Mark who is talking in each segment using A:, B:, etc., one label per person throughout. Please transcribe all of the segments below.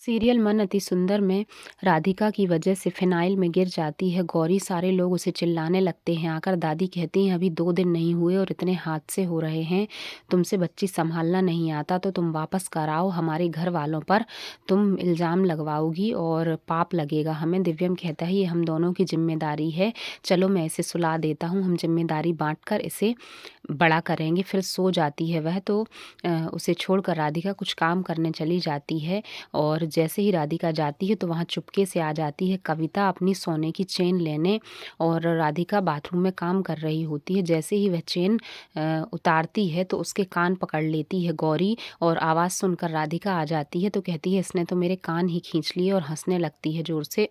A: Serial मन अति सुंदर में राधिका की वजह से फिनाइल में गिर जाती है गौरी। सारे लोग उसे चिल्लाने लगते हैं। आकर दादी कहती हैं, अभी 2 दिन नहीं हुए और इतने हादसे हो रहे हैं, तुमसे बच्ची संभालना नहीं आता तो तुम वापस कर आओ। हमारे घर वालों पर तुम इल्ज़ाम लगवाओगी और पाप लगेगा हमें। दिव्यम कहता है, ये हम दोनों की जिम्मेदारी है, चलो मैं इसे सुला देता हूँ, हम जिम्मेदारी बांटकर इसे बड़ा करेंगे। फिर सो जाती है वह तो उसे छोड़कर राधिका कुछ काम करने चली जाती है। और जैसे ही राधिका जाती है तो वहाँ चुपके से आ जाती है कविता अपनी सोने की चेन लेने। और राधिका बाथरूम में काम कर रही होती है। जैसे ही वह चेन उतारती है तो उसके कान पकड़ लेती है गौरी और आवाज़ सुनकर राधिका आ जाती है तो कहती है, इसने तो मेरे कान ही खींच लिए, और हंसने लगती है ज़ोर से।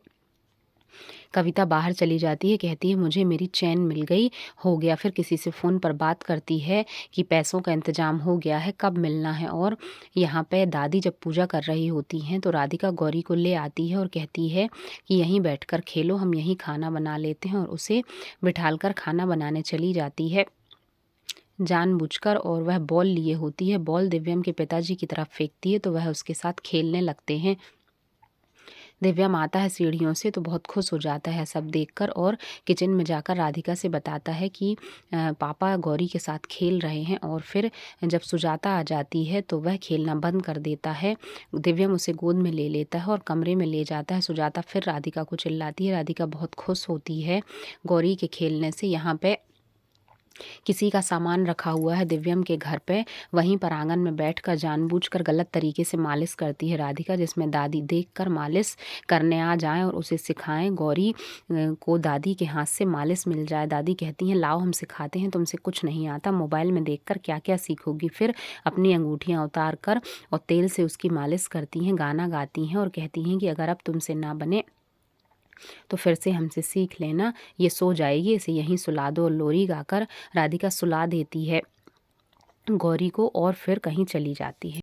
A: कविता बाहर चली जाती है, कहती है मुझे मेरी चैन मिल गई, हो गया। फिर किसी से फ़ोन पर बात करती है कि पैसों का इंतज़ाम हो गया है, कब मिलना है। और यहाँ पे दादी जब पूजा कर रही होती हैं तो राधिका गौरी को ले आती है और कहती है कि यहीं बैठकर खेलो, हम यहीं खाना बना लेते हैं। और उसे बिठालकर खाना बनाने चली जाती है जानबूझकर। और वह बॉल लिए होती है, बॉल दिव्यम के पिताजी की तरफ फेंकती है तो वह उसके साथ खेलने लगते हैं। दिव्यम आता है सीढ़ियों से तो बहुत खुश हो जाता है सब देखकर और किचन में जाकर राधिका से बताता है कि पापा गौरी के साथ खेल रहे हैं। और फिर जब सुजाता आ जाती है तो वह खेलना बंद कर देता है। दिव्यम उसे गोद में ले लेता है और कमरे में ले जाता है। सुजाता फिर राधिका को चिल्लाती है। राधिका बहुत खुश होती है गौरी के खेलने से। यहाँ पे किसी का सामान रखा हुआ है दिव्यम के घर पे, वहीं पर आंगन में बैठकर जानबूझकर गलत तरीके से मालिश करती है राधिका, जिसमें दादी देखकर मालिश करने आ जाएं और उसे सिखाएं। गौरी को दादी के हाथ से मालिश मिल जाए। दादी कहती हैं, लाओ हम सिखाते हैं, तुमसे कुछ नहीं आता, मोबाइल में देखकर क्या क्या सीखोगी। फिर अपनी अंगूठियां उतार कर और तेल से उसकी मालिश करती हैं, गाना गाती हैं और कहती हैं कि अगर अब तुमसे ना बने तो फिर से हमसे सीख लेना, ये सो जाएगी, इसे यहीं सुला दो। और लोरी गाकर राधिका सुला देती है गौरी को और फिर कहीं चली जाती है।